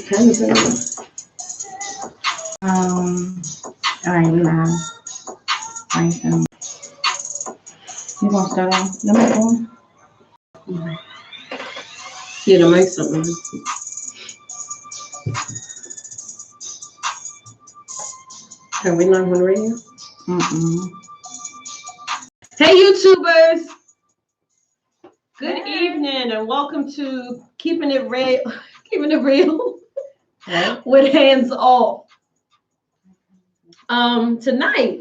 pens in them. All right, we live. All right, so you gonna start off the mic on? Yeah, the mic's something. Are we live on the radio? Hey, YouTubers! Good evening and welcome to Keeping It Real with Hands Off. Tonight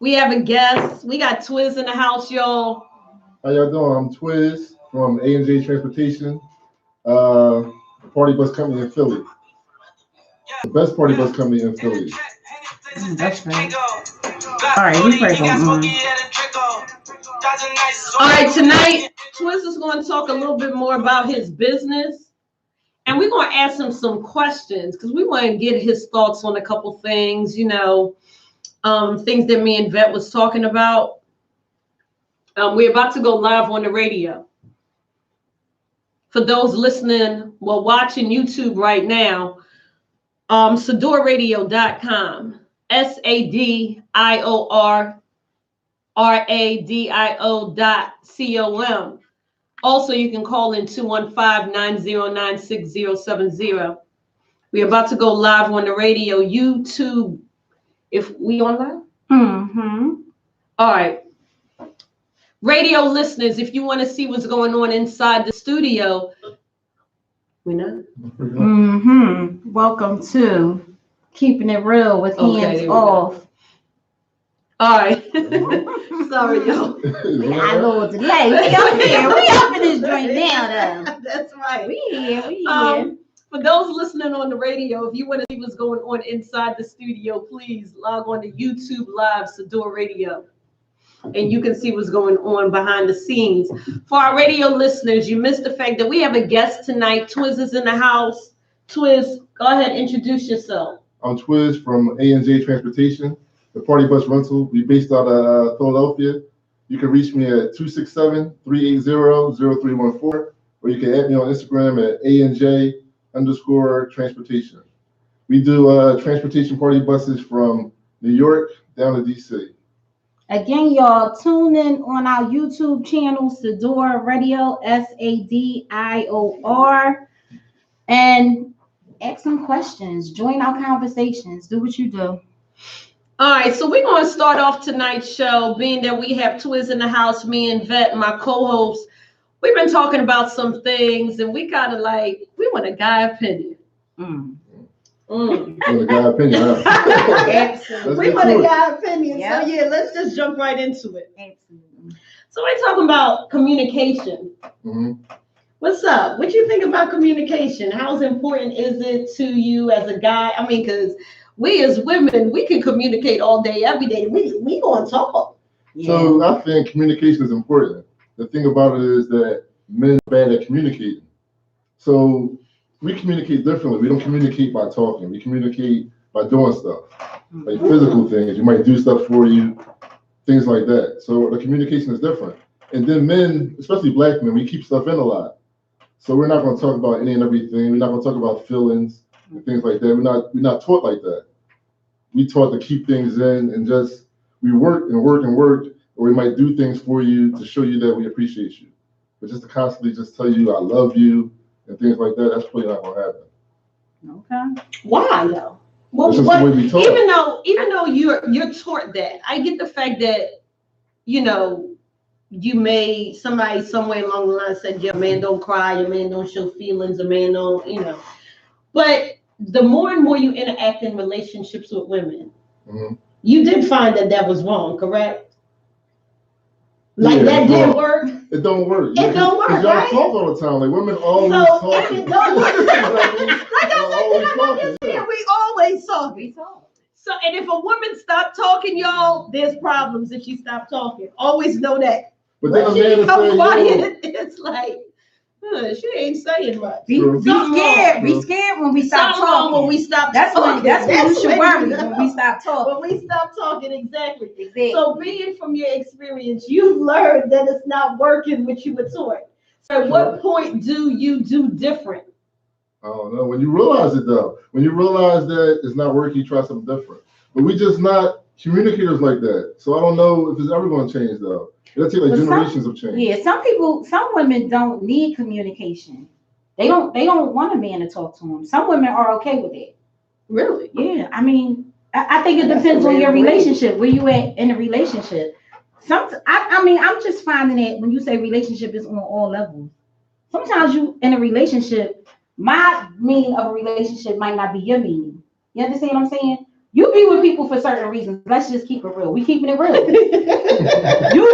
we have a guest. We got Twiz in the house, y'all. How y'all doing? I'm Twiz from A&J Transportation, party bus company in Philly. The best party bus company in Philly. That's right. All right, we pray for All right, tonight Twiz is going to talk a little bit more about his business, and we're going to ask him some questions because we want to get his thoughts on a couple things, things that me and Vet was talking about. We're about to go live on the radio. For those listening, watching YouTube right now, SadorRadio.com, SADORRADIO.com. Also, you can call in 215-909-6070. We're about to go live on the radio, YouTube. If we on live? All right. Radio listeners, if you want to see what's going on inside the studio, we know. Welcome to Keeping It Real with Hands Off. All right. Sorry, y'all. We got a little delay. We up here. We up in this joint now, though. That's right. We here. For those listening on the radio, if you want to see what's going on inside the studio, please log on to YouTube Live, Sador Radio. And you can see what's going on behind the scenes. For our radio listeners, you missed the fact that we have a guest tonight. Twiz is in the house. Twiz, go ahead, introduce yourself. I'm Twiz from A&J Transportation, the party bus rental. We based out of Philadelphia. You can reach me at 267-380-0314, or you can add me on Instagram at ANJ_transportation. We do transportation party buses from New York down to DC. Again, y'all, tune in on our YouTube channel, Sador Radio, SADIOR, and ask some questions. Join our conversations. Do what you do. All right, so we're going to start off tonight's show, being that we have Twiz in the house, me and Vet, my co-host. We've been talking about some things, and we kind of we want a guy opinion. A guy opinion, huh? We want a guy opinion. Yep. So yeah, let's just jump right into it. Absolutely. So we're talking about communication. What's up? What you think about communication? How important is it to you as a guy? I mean, because we as women, we can communicate all day, every day. We gonna talk. So I think communication is important. The thing about it is that men are bad at communicating. So we communicate differently. We don't communicate by talking. We communicate by doing stuff, like physical things. You might do stuff for you, things like that. So the communication is different. And then men, especially black men, we keep stuff in a lot. So we're not going to talk about any and everything. We're not going to talk about feelings and things like that. We're not taught like that. We taught to keep things in and just we work and work and work, or we might do things for you to show you that we appreciate you. But just to constantly just tell you I love you and things like that, that's probably not gonna happen. Okay. Why though? Well, even though you're taught that, I get the fact that you may somebody somewhere along the line said, "Yeah, man, don't cry. Your man don't show feelings. A man don't, But the more and more you interact in relationships with women, you did find that was wrong, correct? That didn't work. It don't work. It don't work, y'all right? talk all the time. Like women always talking. It don't work. We always talk. So, and if a woman stop talking, y'all, there's problems if she stop talking. Always know that. But then when she become quiet, it's like, she ain't saying much. Be scared. Be scared when we stop talking. When we stop that's talking. That's when you should worry. When we stop talking. When we stop talking, exactly. So being from your experience, you've learned that it's not working what you were taught. So at what point do you do different? I don't know. When you realize it though, when you realize that it's not working, you try something different. But we just not communicators like that. So I don't know if it's ever going to change though. It'll take like generations of change. Yeah, some women don't need communication. They don't want a man to talk to them. Some women are okay with it. Really? Yeah, I mean, I think it depends on your relationship, where you at in a relationship. I mean, I'm just finding that when you say relationship is on all levels. Sometimes you in a relationship, my meaning of a relationship might not be your meaning. You understand what I'm saying? You be with people for certain reasons. Let's just keep it real. We keeping it real. You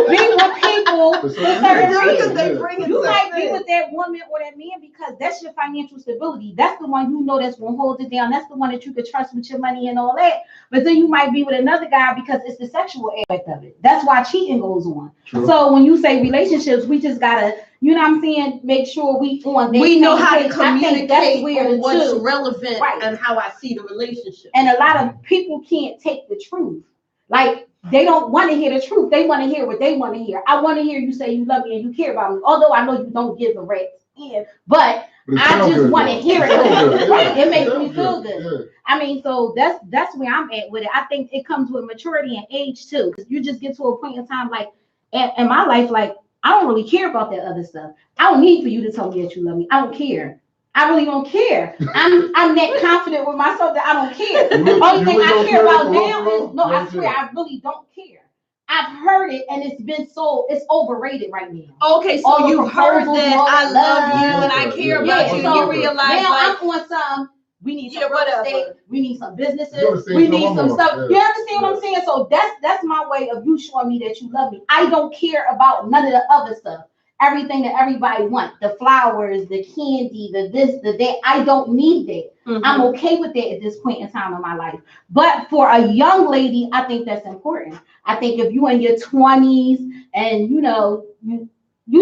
be with people for certain reasons. You might be with that woman or that man because that's your financial stability. That's the one you know that's gonna hold it down. That's the one that you could trust with your money and all that. But then you might be with another guy because it's the sexual aspect of it. That's why cheating goes on. True. So when you say relationships, we just gotta, you know what I'm saying, make sure we on that. We know how to communicate on what's relevant and how I see the relationship. And a lot of people can't take the truth. Like, they don't want to hear the truth. They want to hear what they want to hear. I want to hear you say you love me and you care about me. Although I know you don't give a rat's end, but I just want to hear it. Right? It makes me feel good. Yeah. I mean, so that's where I'm at with it. I think it comes with maturity and age too. Because you just get to a point in time, like in my life, like I don't really care about that other stuff. I don't need for you to tell me that you love me. I don't care. I really don't care. I'm that confident with myself that I don't care. The only thing I care about now is I swear I really don't care. I've heard it and it's overrated right now. Okay, so you've heard that I love you and I care about you. You realize now like, I'm on some. We need some real estate. We need some businesses. We need some stuff. You understand what I'm saying? So that's my way of you showing me that you love me. I don't care about none of the other stuff. Everything that everybody wants, the flowers, the candy, the this, the that. I don't need that. Mm-hmm. I'm okay with that at this point in time in my life. But for a young lady, I think that's important. I think if you're in your 20s and you know you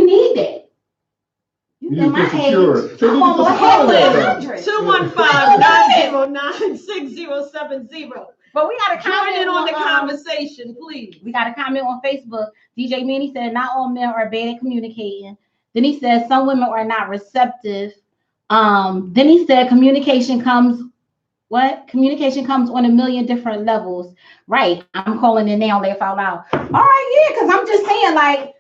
need that. You my age. I'm almost 100. 215-909-6070. But we got to comment in on the conversation, please. We got to comment on Facebook. DJ Manny said, not all men are bad at communicating. Then he said, some women are not receptive. Then he said, communication comes on a million different levels. Right. I'm calling it now, laugh out loud. All right, yeah, because I'm just saying, like.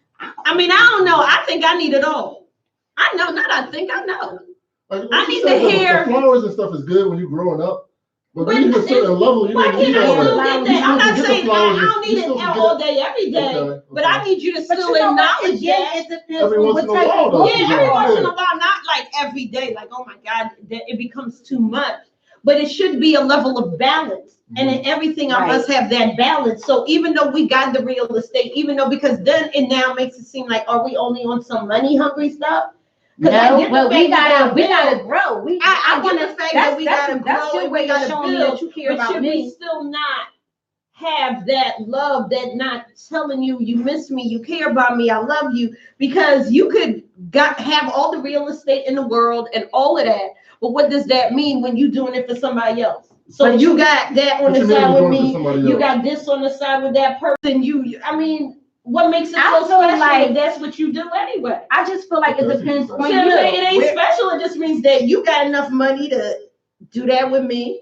I mean, I don't know. I think I need it all. I know, I know. Like, I need to hear. The flowers and stuff is good when you're growing up. But when you hit a certain level, you don't need all that. I'm not saying I don't need it all day, every day, okay. But I need you to still acknowledge that. Every once in a while, every once in a while, not like every day, like, oh my God, that it becomes too much. But it should be a level of balance. And in everything, I must have that balance. So even though we got the real estate, because then it now makes it seem like, are we only on some money hungry stuff? No, well, we gotta grow. I want the fact that we gotta grow. That's your way of showing me that you care about me. We still not have that love, that not telling you miss me, you care about me, I love you, because you could have all the real estate in the world and all of that, but what does that mean when you're doing it for somebody else? So you got that on the side with me, you got this on the side with that person. What makes it so special? Like that's what you do anyway. I just feel like it depends on you. It ain't special. It just means that you got enough money to do that with me.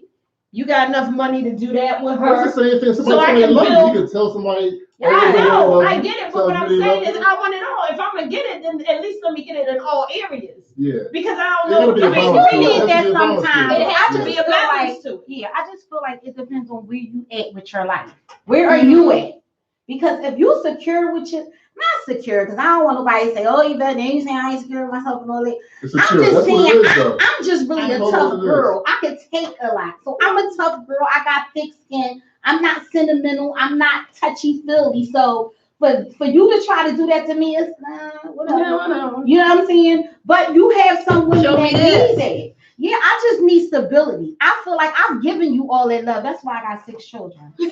You got enough money to do that with her. That's the same thing. Somebody you can tell somebody. Yeah, I know. I get it. But what I'm saying is, I want it all. If I'm gonna get it, then at least let me get it in all areas. Yeah. Because I don't know. We need that sometimes. It has to be a balance too. Yeah, I just feel like it depends on where you at with your life. Where are you at? Because if you secure with your, not secure, because I don't want nobody to say, oh, you better, you saying I ain't secure with myself and all that. I'm just saying, I'm just really a tough girl. I can take a lot. So I'm a tough girl. I got thick skin. I'm not sentimental. I'm not touchy-feely. So for you to try to do that to me, it's whatever. No. You know what I'm saying? But you have some women that need that. Yeah, I just need stability. I feel like I've given you all that love. That's why I got 6 children. I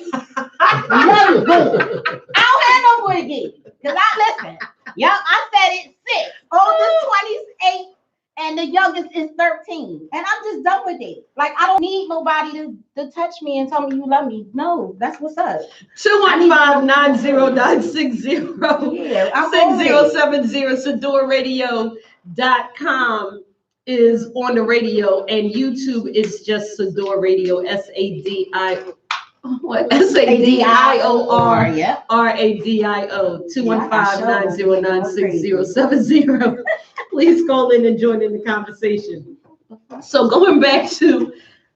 don't have no more to give. Because I listen. Yep, I said it 6. Oldest 28 and the youngest is 13. And I'm just done with it. Like, I don't need nobody to touch me and tell me you love me. No, that's what's up. 215-909-6070. Yeah, 6070, SadorRadio.com. is on the radio, and YouTube is just Sador Radio, SADI. What? SADIOR Yep. RADIO 215-909-6070. Please call in and join in the conversation. So going back to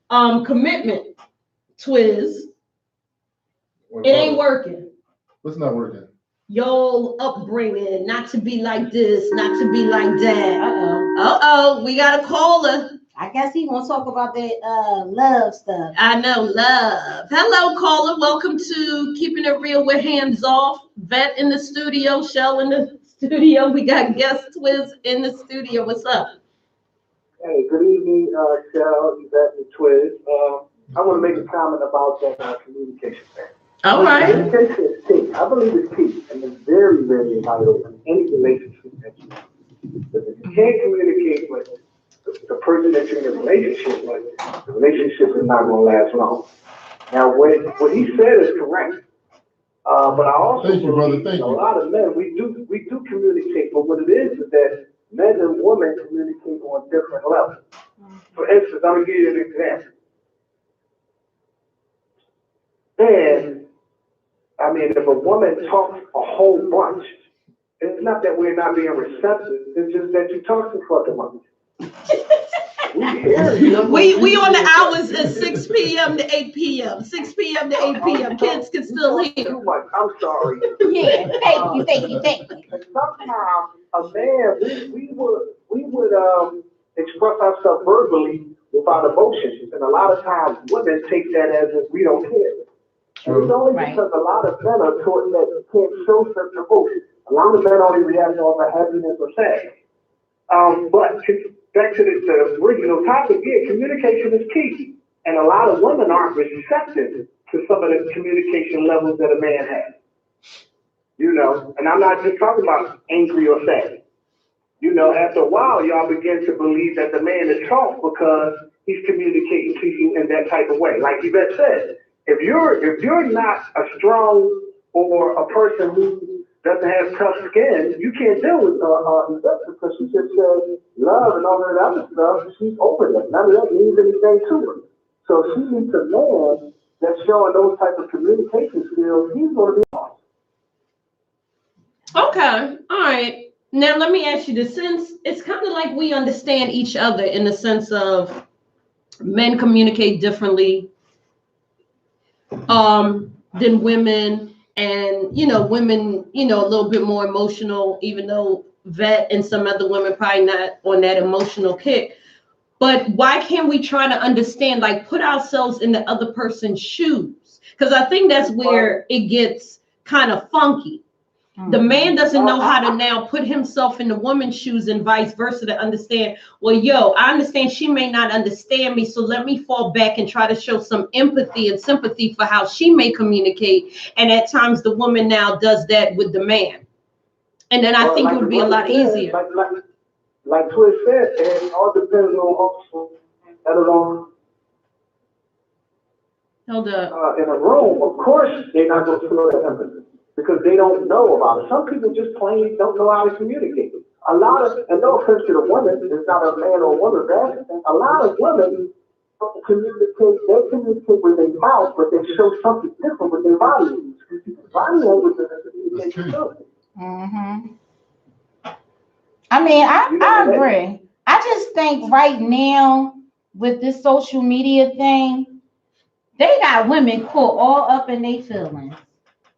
commitment, Twiz, it ain't working. What's not working? Your upbringing, not to be like this, not to be like that. We got a caller. I guess he wants to talk about that love stuff. I know, love. Hello, caller. Welcome to Keeping It Real with Hands Off. Vet in the studio, Shell in the studio. We got guest Twiz in the studio. What's up? Hey, good evening, Shell, Yvette, and Twiz. I want to make a comment about that communication thing. All right. Communication is key. I believe it's key, and it's very, very vital in any relationship that you have. Because if you can't communicate with the person that you're in a relationship with, the relationship is not going to last long. Now, what he said is correct. But I also believe a lot of men, we do communicate, but what it is that men and women communicate on different levels. For instance, I'm going to give you an example. And, I mean, if a woman talks a whole bunch, it's not that we're not being receptive, it's just that you talk too fucking much. We on the hours at 6 p.m. to 8 p.m. 6 p.m. to 8 p.m. Kids can still hear. Too much. I'm sorry. Yeah, thank you. Sometimes a man, we would express ourselves verbally without emotions, and a lot of times women take that as if we don't care. And it's only because a lot of men are taught that you can't show certain emotions. A lot of men only react off of happiness or sadness. But back to the original topic, yeah, communication is key. And a lot of women aren't receptive to some of the communication levels that a man has. You know, and I'm not just talking about angry or sad. You know, after a while, y'all begin to believe that the man is soft because he's communicating to you in that type of way. Like Yvette said, if you're not a strong or a person who doesn't have tough skin, you can't deal with Yvette because she just said love and all that other stuff. She's over that. None of that means anything to her. So she needs a man that's showing those type of communication skills. He's going to be awesome. Okay, all right. Now let me ask you this: since it's kind of like we understand each other in the sense of men communicate differently than women, and women, a little bit more emotional, even though Vet and some other women probably not on that emotional kick. But why can't we try to understand, like put ourselves in the other person's shoes? Because I think that's where it gets kind of funky. The man doesn't know how to now put himself in the woman's shoes and vice versa to understand, well, I understand she may not understand me, so let me fall back and try to show some empathy and sympathy for how she may communicate. And at times the woman now does that with the man. And then I think it would be a lot easier. Like Twiz said, it all depends on also, let alone Hold up. In a room, of course, they're not going to feel that empathy. Because they don't know about it. Some people just plain don't know how to communicate. And no offense to the woman, it's not a man or woman bad. A lot of women communicate with their mouth, but they show something different with their body. Body language is a communication too. I mean, I agree. I just think right now with this social media thing, they got women caught all up in their feelings.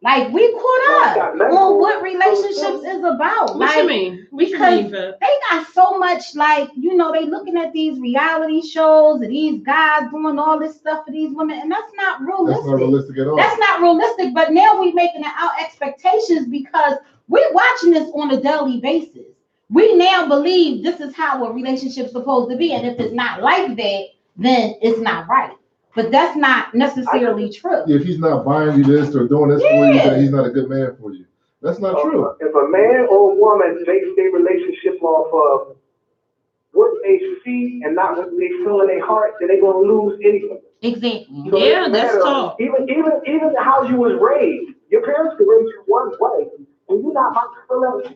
Like we caught up on what relationships is about. What you mean? Because they got so much, like, they looking at these reality shows and these guys doing all this stuff for these women, and that's not realistic. That's not realistic at all. That's not realistic. But now we making it our expectations because we're watching this on a daily basis. We now believe this is how a relationship's supposed to be, and if it's not like that, then it's not right. But that's not necessarily true. If he's not buying you this or doing this for you, then he's not a good man for you. That's not true. If a man or a woman makes their relationship off of what they see and not what they feel in their heart, then they're going to lose anything. Exactly. So yeah, that's tough. Even how you was raised, your parents could raise you one way, and you might not feel it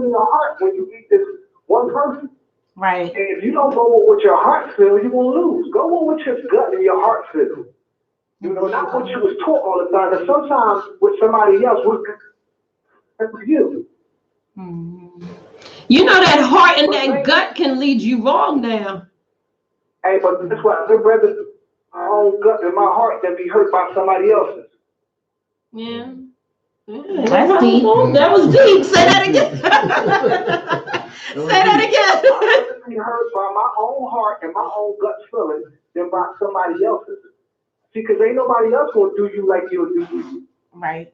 in your heart when you meet this one person. Right. And if you don't go with what your heart feels, you're gonna lose. Go with what your gut and your heart feels. You know, not what you was taught all the time. Because sometimes with somebody else, what's good for you. Mm-hmm. You know that heart and that gut can lead you wrong now. Hey, but that's why I'd rather my own gut and my heart than be hurt by somebody else's. Yeah. That's deep. That was deep. Say that again. Say that again. I'd rather be hurt by my own heart and my own gut feeling than by somebody else's. See, because ain't nobody else gonna do you like you'll do you. Right.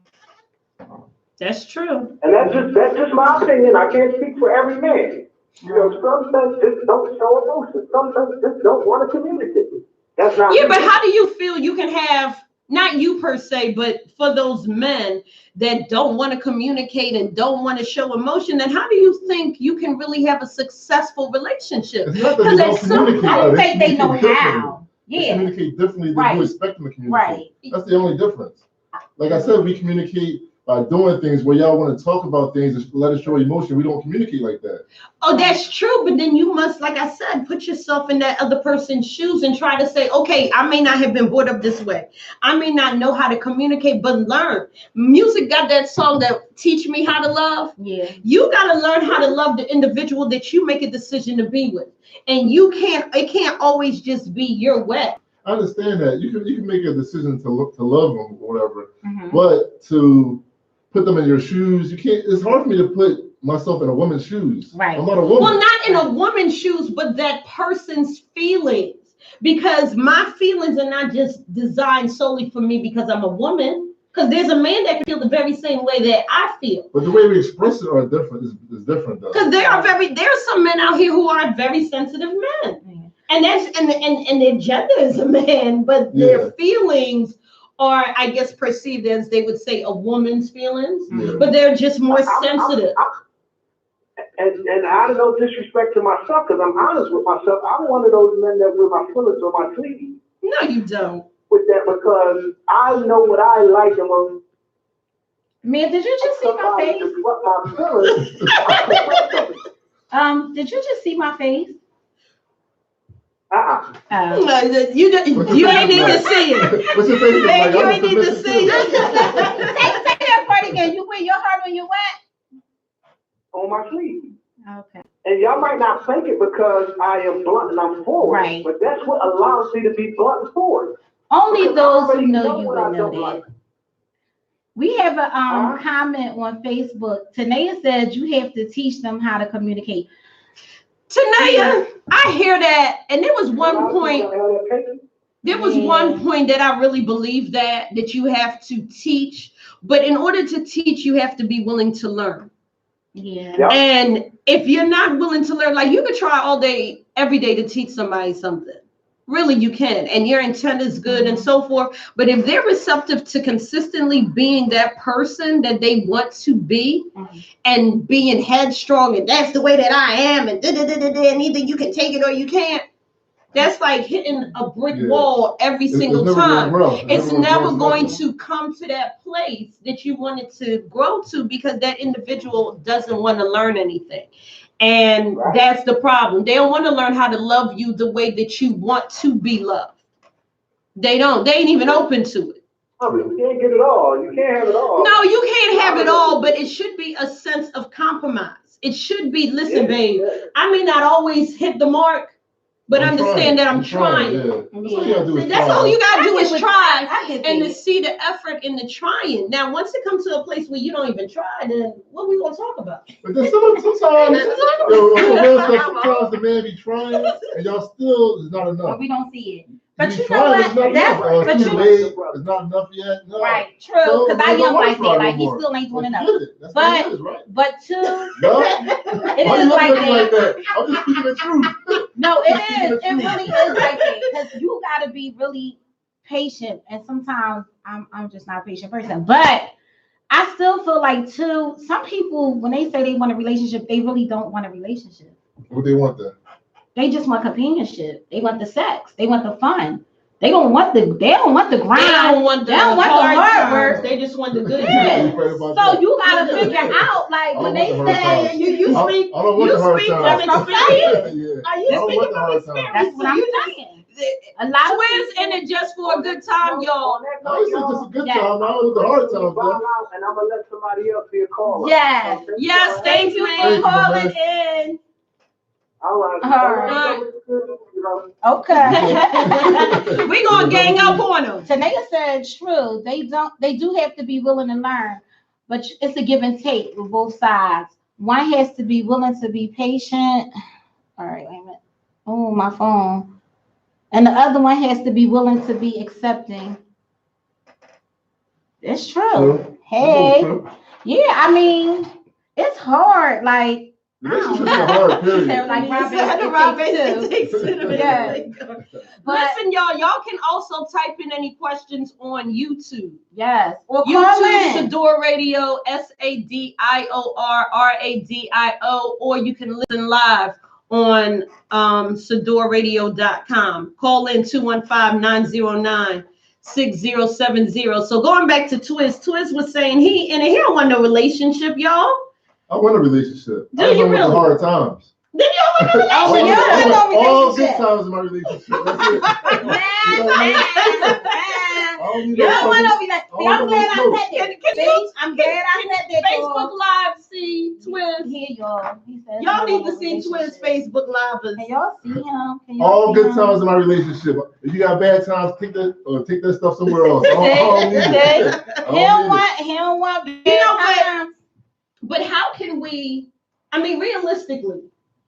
That's true. And that's just my opinion. I can't speak for every man. You know, some men just don't show emotion. Some men just don't want to communicate. That's not. Yeah, but how do you feel you can have, not you per se, but for those men that don't want to communicate and don't want to show emotion, then how do you think you can really have a successful relationship? It's not that they don't communicate. I don't think they know communicate how. They Yeah. communicate differently than Right. you expect them to communicate. Right. That's the only difference. Like I said, we communicate by doing things where y'all want to talk about things and let us show emotion. We don't communicate like that. Oh, that's true. But then you must, like I said, put yourself in that other person's shoes and try to say, okay, I may not have been brought up this way. I may not know how to communicate, but learn. Music got that song that Teach Me How to Love. Yeah. You got to learn how to love the individual that you make a decision to be with. And it can't always just be your way. I understand that. You can make a decision to love them or whatever, Mm-hmm. but to put them in your shoes, you can't. It's hard for me to put myself in a woman's shoes. Right. I'm not a woman. Well, not in a woman's shoes, but that person's feelings. Because my feelings are not just designed solely for me because I'm a woman. Because there's a man that can feel the very same way that I feel. But the way we express it are different. Is different though. Because there's some men out here who are very sensitive men. Yeah. And that's and their gender is a man, but their feelings are, I guess, perceived as, they would say, a woman's feelings, but they're just more sensitive. And I have no disrespect to myself, because I'm honest with myself. I'm one of those men that wear my feelings on my sleeve. No, you don't. With that, because I know what I like, and when Man, did you just see my somebody face? disrupt my feelings, I correct them. Did you just see my face? Uh-uh. You ain't need to see it. What's your face? Man, you ain't need to see it. Say that part again. You wear your heart on your what? On my sleeve. Okay. And y'all might not think it because I am blunt and I'm forward, Right. but that's what allows me to be blunt and forward. Only Because I those who already know you what would I know don't that. like. We have a comment on Facebook. Tanea said you have to teach them how to communicate. Tanaya, I hear that, and there was one point. There was one point that I really believe that you have to teach, but in order to teach, you have to be willing to learn. Yeah. Yep. And if you're not willing to learn, like, you could try all day, every day to teach somebody something. Really, you can, and your intent is good and so forth. But if they're receptive to consistently being that person that they want to be, and being headstrong, and that's the way that I am, and and either you can take it or you can't. That's like hitting a brick wall every single time. It's never going to come to that place that you want it to grow to, because that individual doesn't want to learn anything. And that's the problem. They don't want to learn how to love you the way that you want to be loved. They don't. They ain't even open to it. Oh, you can't get it all. You can't have it all. No, you can't have it all, but it should be a sense of compromise. It should be, listen, babe, I may not always hit the mark, but understand that I'm trying. That's all you gotta do is try, and to see the effort in the trying. Now, once it comes to a place where you don't even try, then what we gonna talk about? But then sometimes the man be trying, and y'all still is not enough. But we don't see it. But you know trying, what? It's not enough yet. No. Right, true. Because I am like that. Like, he still ain't doing enough. But two, it is like that. I'm just speaking the truth. No, it is. It really is like that. Because you gotta be really patient, and sometimes I'm just not a patient person. But I still feel like too, some people, when they say they want a relationship, they really don't want a relationship. What they want then? They just want companionship. They want the sex. They want the fun. They don't want the grind. They don't want the hard hard work. times. They just want the good Yeah. times. So you gotta figure out, like, when they say you speak, I don't want you the hard speak from times. experience. Yeah. Are I you don't want speaking the from hard experience? times. that's what I'm saying. A lot of Twins in it just for a good time, y'all. I used to just a good Yeah. time. I don't want the hard times, man. And I'm gonna let somebody else be a caller. Yes. Okay? Yes, thank you Thank you, for calling man. in. All right. All right. Okay. We gonna gang up on them. Tanea said, true. They do have to be willing to learn, but it's a give and take with both sides. One has to be willing to be patient. All right, wait a minute. Oh, my phone. And the other one has to be willing to be accepting. It's true. True. Hey. True. Yeah, I mean, it's hard. Like, Relationships are hard, period. like It takes two. Yeah. But Listen, y'all can also type in any questions on YouTube. yes, or call YouTube in. Sador Radio, SADIOR RADIO, or you can listen live on SadorRadio.com. Call in 215-909-6070. So going back to Twiz was saying he don't want no relationship, y'all. I want a relationship. Do I you don't want really? the hard times. Then you want a I want relationship. all good times in my relationship. That's it. You know what I mean? I don't need You no don't want trouble. to be like, see, I I'm don't glad want I no said that. Can See, I'm glad I said that. Facebook Live see Twiz. Here, y'all. He says, Y'all need to "I see want a Twiz relationship." Facebook Live. Can y'all see him? Can y'all All see good him? times in my relationship. If you got bad times, take that stuff somewhere else. I don't need it. I He don't don't want You know what? times. But how can we, I mean, realistically,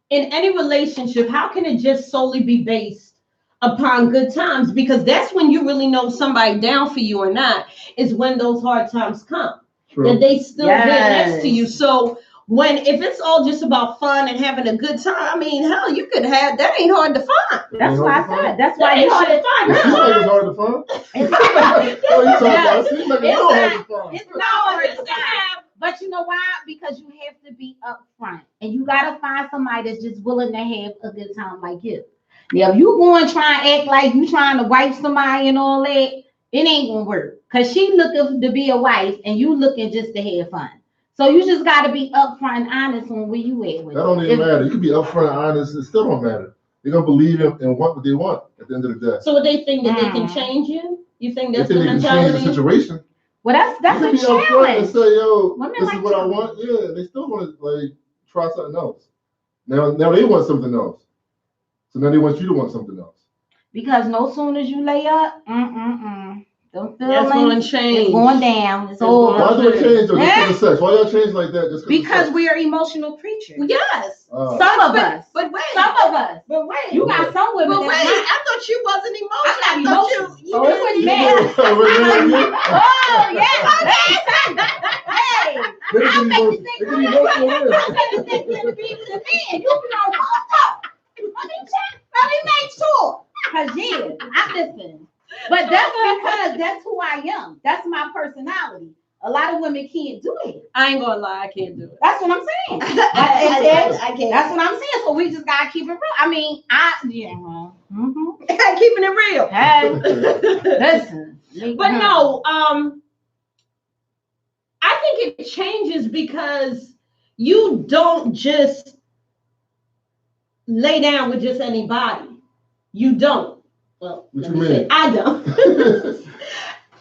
in any relationship, how can it just solely be based upon good times? Because that's when you really know somebody down for you or not, is when those hard times come. True. That they still there next to Yes. you. So if it's all just about fun and having a good time, I mean, hell, you could have, that ain't hard to find. That's why I said. That's That why ain't you hard to should. find. It seems like it's hard to find. What are you talking about? It seems like it's real hard to find. It's No, not hard just to to find. have. But you know why? Because you have to be upfront, and you gotta find somebody that's just willing to have a good time like you. Now, if you go and try and act like you trying to wife somebody and all that, it ain't gonna work. Cause she looking to be a wife, and you looking just to have fun. So you just gotta be upfront and honest on where you at with That don't even matter. You can be upfront and honest, it still don't matter. They're gonna believe in what they want at the end of the day. So they think that they can change you? You think They that's think the they can change the mentality? situation. Well, that's You a can be upfront and challenge. say, yo, Women this like is what I challenge. want. Yeah, they still want to like try something else. Now they want something else. So now they want you to want something else. Because no sooner as you lay up, them That's feelings going to change. it's going down. It's It's over. Why do it change though? Just Yeah. for the sex. Why y'all change like that? Just Because we are emotional creatures. Yes. Uh, Some of us. But wait. Some of us. But wait. You got some women But wait, that's not. I thought you wasn't emotional. I'm not emotional. You So it wouldn't matter. Oh, yes. Hey. They I'm can making emotional. things They can emotional I'm with it. making things to be with the man. You know, let me check. Let me make sure. Because, yeah, I listen. But that's because that's who I am. That's my personality. A lot of women can't do it. I ain't gonna lie, I can't do it. That's what I'm saying. I can't. That's what I'm saying. So we just gotta keep it real. I mean, Keeping it real. Hey, listen. But no, I think it changes because you don't just lay down with just anybody. You don't. Well, What let you me mean? say, I don't.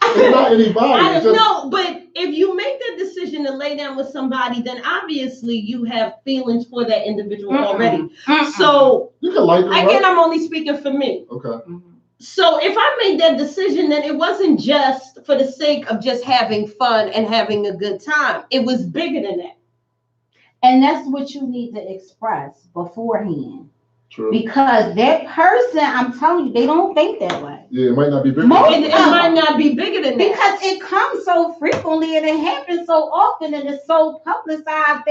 It's not anybody. I It's don't just, know, but if you make that decision to lay down with somebody, then obviously you have feelings for that individual already. So you can like them, again, right? I'm only speaking for me. Okay. So if I made that decision, then it wasn't just for the sake of just having fun and having a good time. It was bigger than that. And that's what you need to express beforehand. True. Because that person, I'm telling you, they don't think that way. Yeah, it might not be big. It might not be bigger than that. Because it comes so frequently and it happens so often and it's so publicized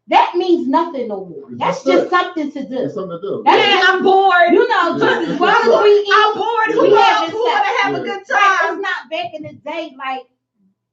that means nothing no more. That's just something to do. It's something to do. I'm bored. You know, just as long as we eat, I'm bored. we Who have want to have a good Like, time? it's not back in the day, like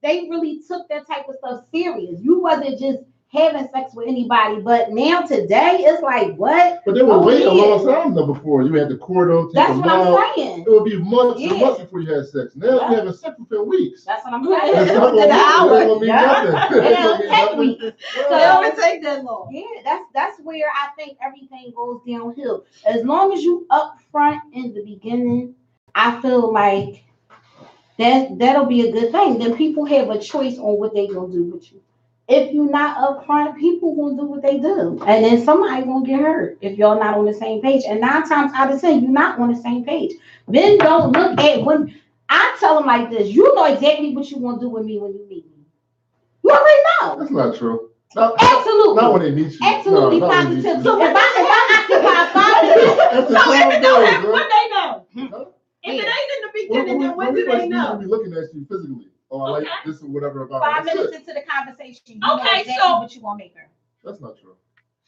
they really took that type of stuff serious. You wasn't just having sex with anybody. But now today, it's like, what? But they would wait a long time though before. You had to court them, take That's them what out. I'm saying. It would be months and Yeah. months before you had sex. Now Yeah. you having sex within weeks. That's what I'm It's saying. not gonna An hour. mean Yeah. nothing. It It's gonna don't mean take nothing. weeks. It So don't take that long. yeah, that's where I think everything goes downhill. As long as you up front in the beginning, I feel like that'll be a good thing. Then people have a choice on what they gonna do with you. If you're not upfront, people gonna do what they do, and then somebody gonna get hurt if y'all not on the same page. And 9 times out of 10, you're not on the same page. Men don't look at when I tell them like this. You know exactly what you want to do with me when you meet me. You already know. That's not true. Not Absolutely. when they meet you. Absolutely No, not when they meet positive. you. So if I occupy 5 minutes, After So if 12 it don't days, happen, bro. when they know? Huh? If it ain't in the beginning, then when When do we they first meet, know? we be looking at you physically. Oh, I like Okay. this or whatever about 5 it. That's minutes it. into the conversation, you know Okay, exactly so- what you gonna make her. That's not true.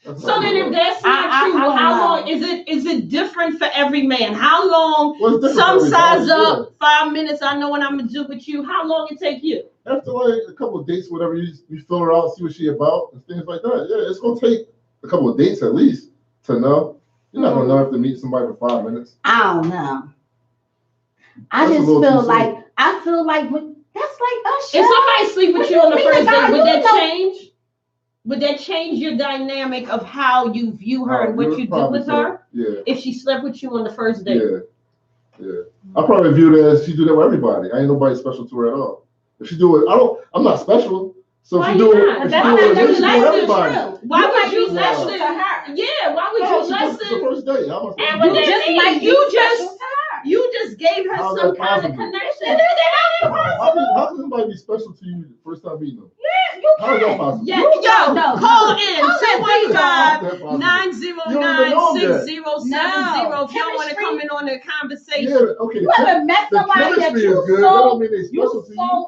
That's So not then true. if that's I not true, don't how know. long is it different for every man? How long? Well, it's different Some for size everybody, up, 5 minutes, I know what I'm gonna do with you. How long it take you? yeah. After like a couple of dates, whatever, you fill her out, see what she about, and things like that. Yeah, it's gonna take a couple of dates at least to know. You're not gonna know if to meet somebody for 5 minutes. I don't know. I That's a just little feel too like when that's like us. If somebody sleep with you on the When you first think about date, it, would that you know- change? Would that change your dynamic of how you view her and what you do Probably with so. her? Yeah, If she slept with you on the first date? yeah. I probably view it as she do that with everybody. I ain't nobody special to her at all. If she do it, I'm not special. So Why if she you do it, not? if she That's do not it, then she do less it than everybody. true. Why You would might you be special listen? to her. Yeah, why would No, you it's the listen? first date. How much? And what You that just means, might be you special just to her. you just gave her How's some that kind of possible? connection. How can somebody be special to you the first time meeting them? You How is that can. possible? Yeah, You yo, don't know. call in Call in, 215-909-6070 if y'all want to Chemistry. come in on the conversation. Yeah, okay. You ever met The somebody that chemistry you is good. That so don't mean they special to you.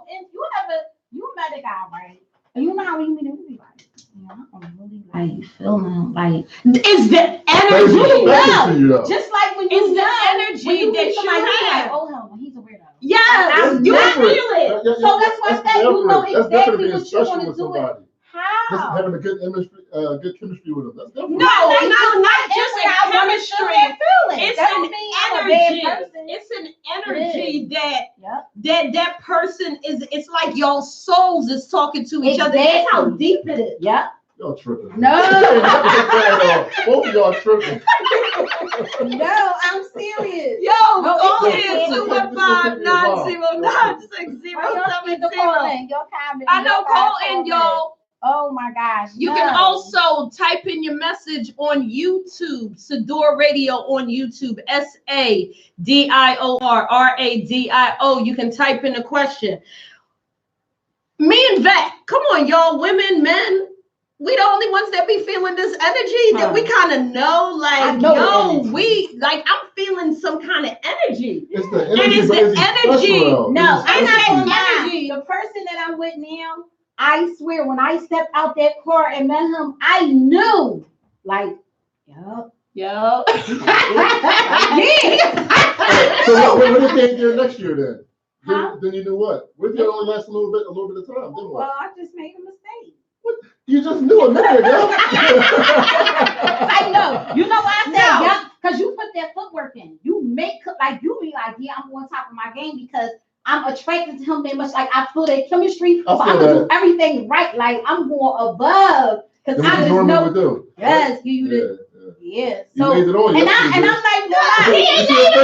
you met a guy, right? And you know how you meet him, you be like, yeah, I don't really like feeling like It's the They be energy. special to you though. just like when It's you the know, energy when you that meet somebody, you you be have. like, oh hell, he's a weirdo. Yes, I'm you not feel it. So that's why I said you know That's different exactly being what you special want to with do with somebody. Just how. having a good chemistry with them. That's different. No, not just a chemistry. It's That an don't mean I'm a bad energy. person. It's an energy Yep. that person is. It's like your souls is talking to each other. That's how Exactly. deep it is. Yep. Y'all tripping. No. Both of y'all tripping. No, I'm serious. Yo, No, call it's in okay. 215-909-6070. Your comment. I know, call in, y'all. Oh my gosh. You can also type in your message on YouTube, Sador Radio on YouTube, SADIOR RADIO. You can type in a question. Me and Vet, come on, y'all, women, men. We the only ones that be feeling this energy that we kind of know, like, I'm feeling some kind of energy. It's the And energy, it's but the is he energy. special, though? No, Is he I'm not special to gonna you? lie. The person that I'm with now, I swear, when I stepped out that car and met him, I knew, like, yup. Yo. So what if they ain't there next year then? Huh? Then you knew what? What if it only lasts a little bit of time? Then what? Well, I just made a mistake. You just knew a minute ago. I know. You know why I said No. yup? Because you put that footwork in. You you be like, yeah, I'm on top of my game because I'm attracted to him that much. Like, I feel that chemistry. So I'm going to do everything right. Like, I'm going above. Because I just know. Would do. Yes, you did. You Yeah. So, laid it on. and I'm like, well, he ain't You laid it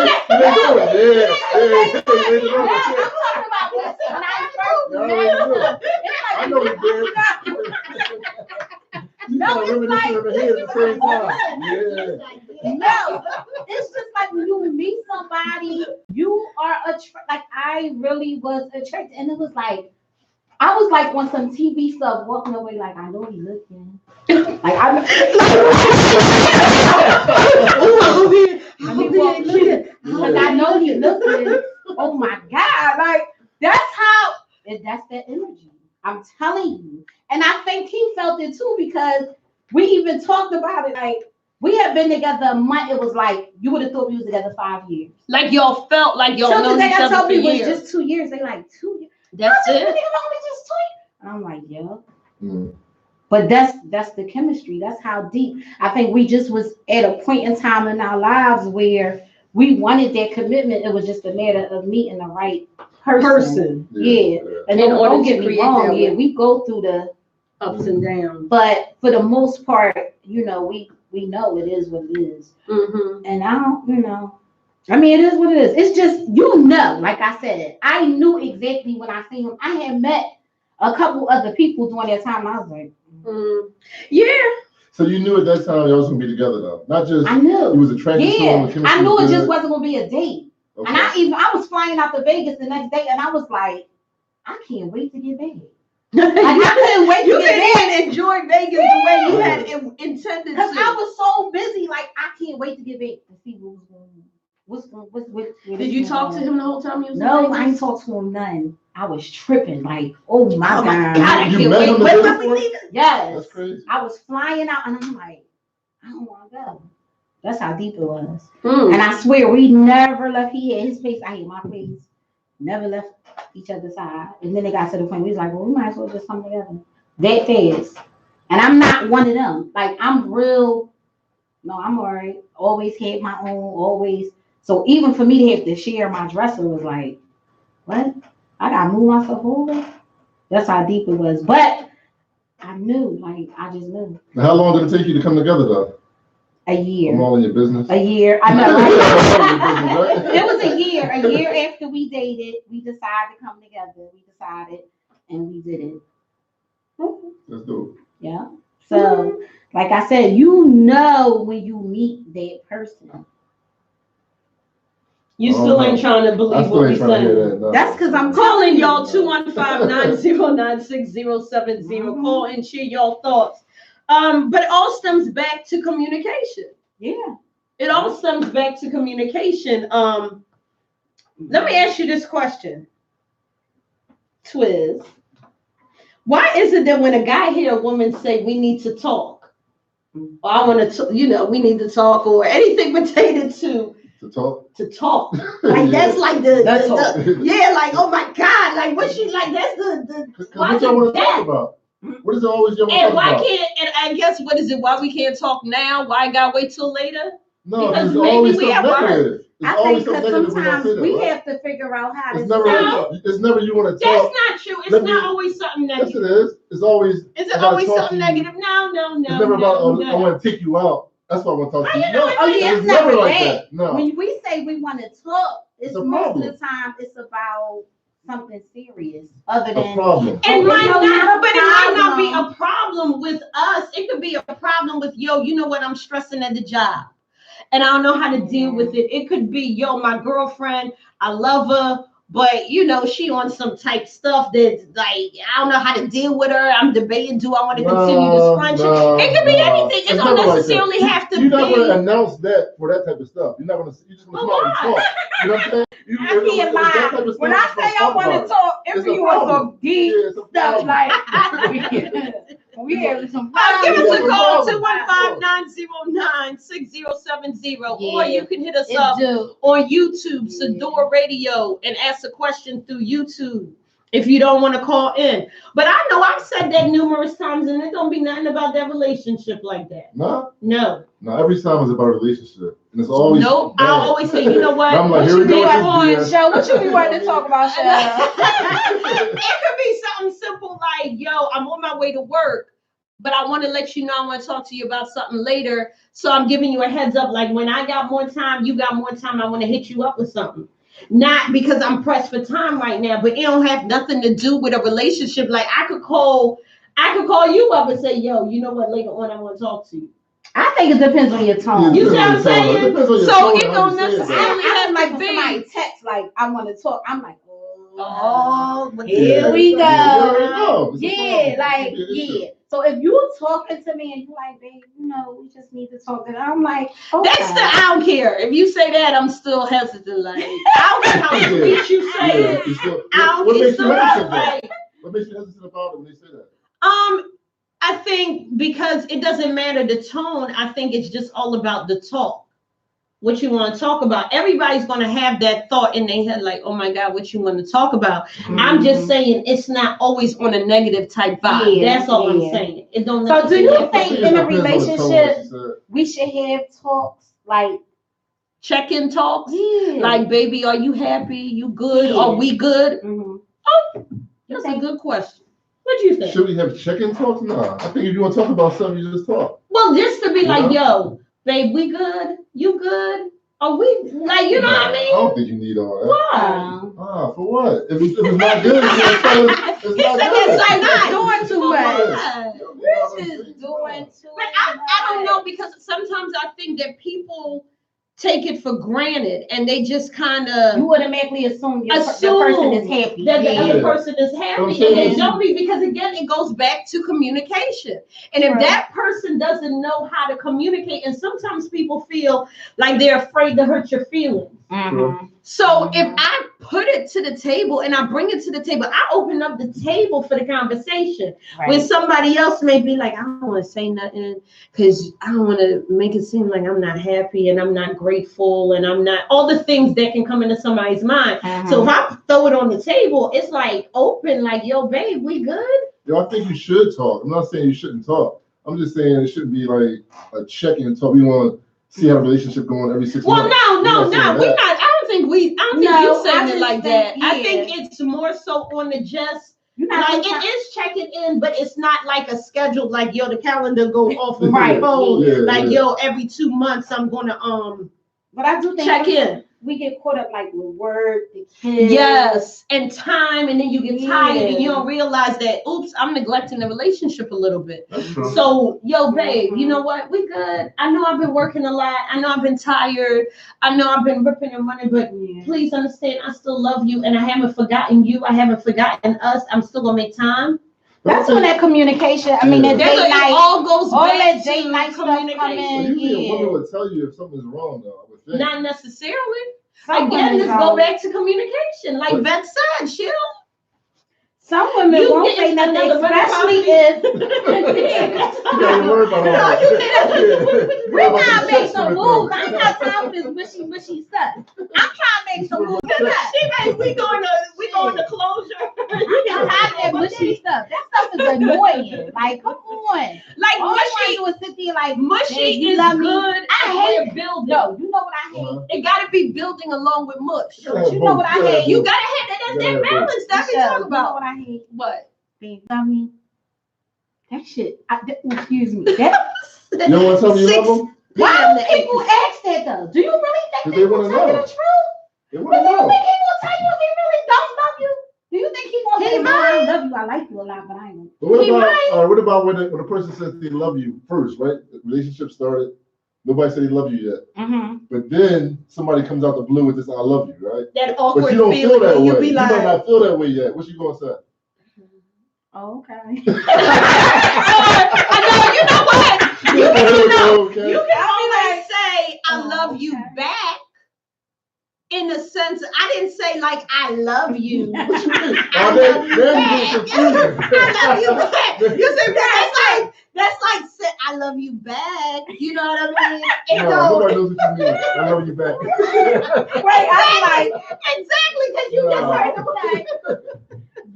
on. I'm talking about when I first met him. I know you did. You got reminiscing in the head at the same time. Yeah. No, it's just like when you meet somebody, you are like I really was attracted, and it was like I was like on some TV stuff, walking away like I know he looking, like I know he looking. Oh my God, like that's that energy. I'm telling you, and I think he felt it too because we even talked about it like. We had been together a month. It was like you would have thought we was together 5 years. Like y'all felt like y'all know each other told for me it was years. just 2 years. They like 2 years. That's it. Only just 2 years. And I'm like, yeah. But that's the chemistry. That's how deep. I think we just was at a point in time in our lives where we wanted that commitment. It was just a matter of meeting the right person. Yeah. And don't get me wrong. Yeah, we go through the ups and downs. But for the most part, we know it is what it is. Mm-hmm. And I don't, I mean, it is what it is. It's just, like I said, I knew exactly when I seen him. I had met a couple other people during that time. I was like, yeah. So you knew at that time y'all was gonna be together though, not just. I knew. You was attracted to him. I knew it just wasn't gonna be a date. Okay. And I was flying out to Vegas the next day, and I was like, I can't wait to get back. Like, I couldn't wait to get back. You enjoy Vegas the way you had intended to. Because I was so busy, like I can't wait to get back to see what was going on. Did you talk to him the whole time you was No, I ain't talked to him none. I was tripping, like, oh my God. I can't wait. When we leaving? Yes. That's crazy. I was flying out and I'm like, I don't want to go. That's how deep it was. And I swear we never left. He had his face, I had my face. Never left each other's side. And then they got to the point we was like, well, we might as well just come together. That fast. And I'm not one of them. Like, I'm all right. Always had my own, always. So even for me to have to share my dresser was like, what? I gotta move myself over. That's how deep it was. But I knew, I just knew. Now, how long did it take you to come together though? A year. I'm all in your business. A year. I know. Right? It was a year. A year after we dated, we decided to come together. We decided, and we did it. That's dope. Yeah. So, like I said, when you meet that person. You still ain't trying to believe what we saying. That's because I'm calling y'all 215-909-6070. Call and share your thoughts. But it all stems back to communication. Yeah. It all stems back to communication. Let me ask you this question, Twiz. Why is it that when a guy hear a woman say we need to talk, or I want to, we need to talk, or anything pertaining to talk, like that's like the like, oh my God, like what she like, that's the what y'all want to talk about? What is it always y'all want to talk about? And I guess what is it? Why we can't talk now? Why I gotta wait till later? No, because maybe always we have work. I think because sometimes we have to figure out how to it's never you want to talk. That's not true. It's not always something negative. Yes, it is. It's always. Is it always something negative? No. It's never about, I want to take you out. That's what I want to talk to you. It's never like that. No. When we say we want to talk, it's most of the time it's about something serious other than a problem. It might not be a problem with us. It could be a problem with you know what, I'm stressing at the job and I don't know how to deal with it. It could be my girlfriend, I love her, but she on some type stuff that's like, I don't know how to deal with her. I'm debating, do I want to continue this friendship? It could be anything. It don't necessarily have to be. You're not going to announce that for that type of stuff. You're just going to come out and talk. You know what I'm saying? I can't lie. When I say I want to talk, it be on some deep stuff like we have some. Give us a call 215-909-6070, or you can hit us up on YouTube, Sador Radio, and ask a question through YouTube if you don't want to call in. But I know I've said that numerous times, and it don't be nothing about that relationship like that. No, every time is about a relationship, and it's always. Nope, I always say, you know what? I'm like, here we go. Show, what you be wanting to talk about, Show? It could be something simple like, I'm on my way to work, but I want to let you know I want to talk to you about something later. So I'm giving you a heads up. Like when I got more time, you got more time. I want to hit you up with something. Not because I'm pressed for time right now, but it don't have nothing to do with a relationship. Like I could call you up and say, you know what, later on I want to talk to you. I think it depends on your tone. You see what I'm saying? So it don't necessarily have like when somebody text like I want to talk. I'm like, here we go. Yeah. So if you talking to me and you like, babe, we just need to talk, and I'm like, okay. I don't care. If you say that, I'm still hesitant. Like, I don't care how sweet you say it. What makes you hesitant? What makes you hesitant about it when they say that? I think because it doesn't matter the tone. I think it's just all about the talk. what you want to talk about. Everybody's going to have that thought in their head, like, oh my God, what you want to talk about. I'm just saying it's not always on a negative type vibe. That's all I'm saying. It don't. So do you think It in a depends on the tone, relationship like you said. we should have talks like check-in talks? yeah. Like, baby, are you happy? You good? Yeah. Are we good? Mhm. Oh, that's a good question. What do you think? Should we have check-in talks? Nah. I think if you want to talk about something, you just talk. Well, just to be You like, know? yo, babe, we good? You good? Are we like, you know what I I mean? don't think you need all that. Why? For what? If it's not good, you're gonna tell us it's not good. It's like not doing too Why? much. This is doing too But I don't know, because sometimes I think that people take it for granted and they just kind of You automatically assume the person is happy. that the Yeah. other person is happy, Okay. and they don't be, because again it goes back to communication. And if Right. that person doesn't know how to communicate, and sometimes people feel like they're afraid to hurt your feelings. Mhm. So if I put it to the table and I bring it to the table, I open up the table for the conversation. When Right. somebody else may be like, I don't want to say nothing because I don't want to make it seem like I'm not happy and I'm not grateful and I'm not, all the things that can come into somebody's mind. So if I throw it on the table, it's like open, like, yo, babe, we good? Yo, I think you should talk. I'm not saying you shouldn't talk. I'm just saying it shouldn't be like a check-in talk. We want to see how the relationship going every 6 Well, months. no. We're not We're saying not. I don't think No, you saying I it just like think, that. I yeah. think it's more so on the just. You're not Like it is checking in, but it's not like a schedule. Like, yo, the calendar goes off of my Right. phone. Yeah, Like, yeah. yo, every 2 months I'm gonna But I do think check in. we get caught up like with work, the kids. Yes, and time, and then you get tired and you Yeah. don't realize that. Oops, I'm neglecting the relationship a little bit. That's true. So, yo, babe, you know what? We good. I know I've been working a lot. I know I've been tired. I know I've been ripping your money, but Yeah. please understand, I still love you, and I haven't forgotten you. I haven't forgotten us. I'm still gonna make time. That's when that communication. I mean, that That's date what it night. all goes all back that date to night stuff communication. come But in. usually a Yeah. woman would tell you if something's wrong, though. I would think. Not necessarily. Some Again, women let's go don't. back to communication. Like Vet said, chill. Some women You won't getting say nothing, another especially money if You gotta worry about all that. we gotta make some moves. I ain't got time for this wishy stuff. I'm trying to make some moves. She like, we going to closure. You got that mushy stuff. That stuff is annoying. Like, come on. Like All you mushy. want to do is sit there like, Mushy "Babe, you is love me." good. I hate building. No, you know what I hate? It got to be building along with mush. But you know what I hate? You gotta have that. That's that balance that we Michelle, talk you know about. what I hate? What? Babe, love me. That shit. Excuse me. That. You don't want to tell me you love them? Why do people ask that though? Do you really think Because they they will wanna tell you know. the truth? They But want do to you know. think he will tell you if he really don't love you? Do you think he gonna say, "Man, I love you, I like you a lot, but I ain't"? But what He about, might. what about when a person says they love you first, right? The relationship started. Nobody said they love you yet. Mm-hmm. But then somebody comes out the blue with this "I love you," right? That awkward But you don't feel feeling. that And you way. be You like, might not feel that way yet. What you gonna say? Oh, okay. I know. You know what? Okay. You can always say "I Oh, love you" okay. back. In the sense, I didn't say like "I love you." What you mean? I Oh, love you then back. you get confused. I love you back. You see, that's like say, "I love you back." You know what I mean? It No, nobody knows what you mean. I love you back. Wait, I'm like, exactly, because you just No. heard the word.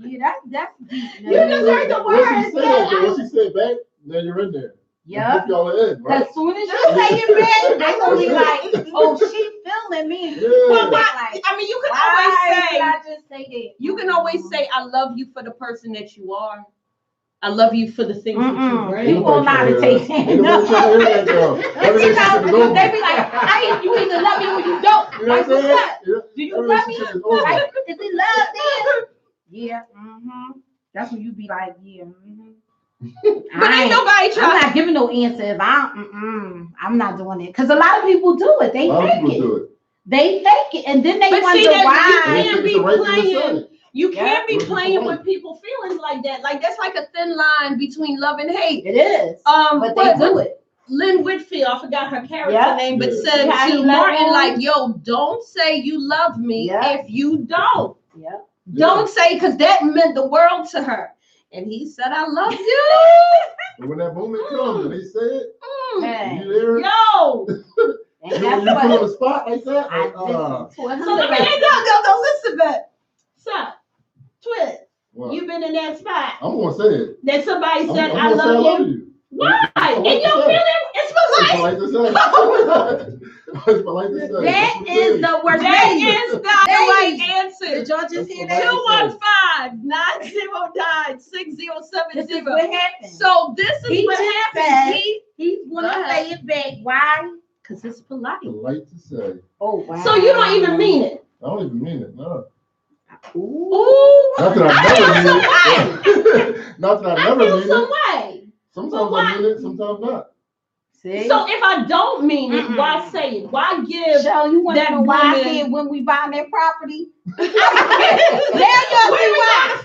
yeah, that's deep. You just heard the Once word. you say that, though, once you say it back, then you're in there. Yeah. Both y'all are in, right? As soon as you say it back, they gonna be like, "Oh, she feeling me." Yeah. Well, Like, I mean, you can why always did say, I just say that? you can always say, "I love you" for the person that you are. I love you for the things that you Mm-mm. bring. People will not take Ain't that. nobody trying to hear that, though. That relationship is over. They be like, you either love me or you don't. You know Like, what I'm what's saying? up? Yeah. Do you That love me? relationship is over. Like, is it love then? Yeah. Mm-hmm. That's when you be like, yeah. Mm-hmm. But ain't nobody I'm trying. not giving no answer if I'm not doing it. Because a lot of people do it. They A lot of fake people it. do it. They fake it. And then they But wonder see, that why. you can't be It's the right thing to playing. say. You Yeah. can't be What's the playing point? with people's feelings like that. Like that's like a thin line between love and hate. It is. But they what- do it. Lynn Whitfield, I forgot her character Yeah. name, but Yeah. said See how to he let Martin, on? like, yo, don't say you love me Yeah. if you don't. Yeah. Don't say, because that meant the world to her. And he said, I love you. And when that moment comes and they say it, Mm. Hey. you there? Yo, And You that's put on what the spot like that? I Like, listen to a So let me go, listen back. Son, twist. what? You been in that spot. I'm gonna say it. That somebody said, I'm I gonna say I love you. Why? And you feel it? It's It's polite. polite to say. It's polite to say. that That's what it is the word. That is not the right Did answer. y'all just hear That's that? 215-909-6070. This is what happened. So this is He what just happens. said- He's gonna Go ahead. say it back. Why? Because it's polite. Polite to say. Oh wow. So you don't even mean it. I don't even mean it, no. Ooh. Not that I never mean it. Not that I I never feel mean some it. way. Sometimes I mean it, sometimes not. See? So if I don't mean it, Mm-mm. why say it? Why give? Shell, you want to that know why I woman- said when we buy that property? Now y'all see why.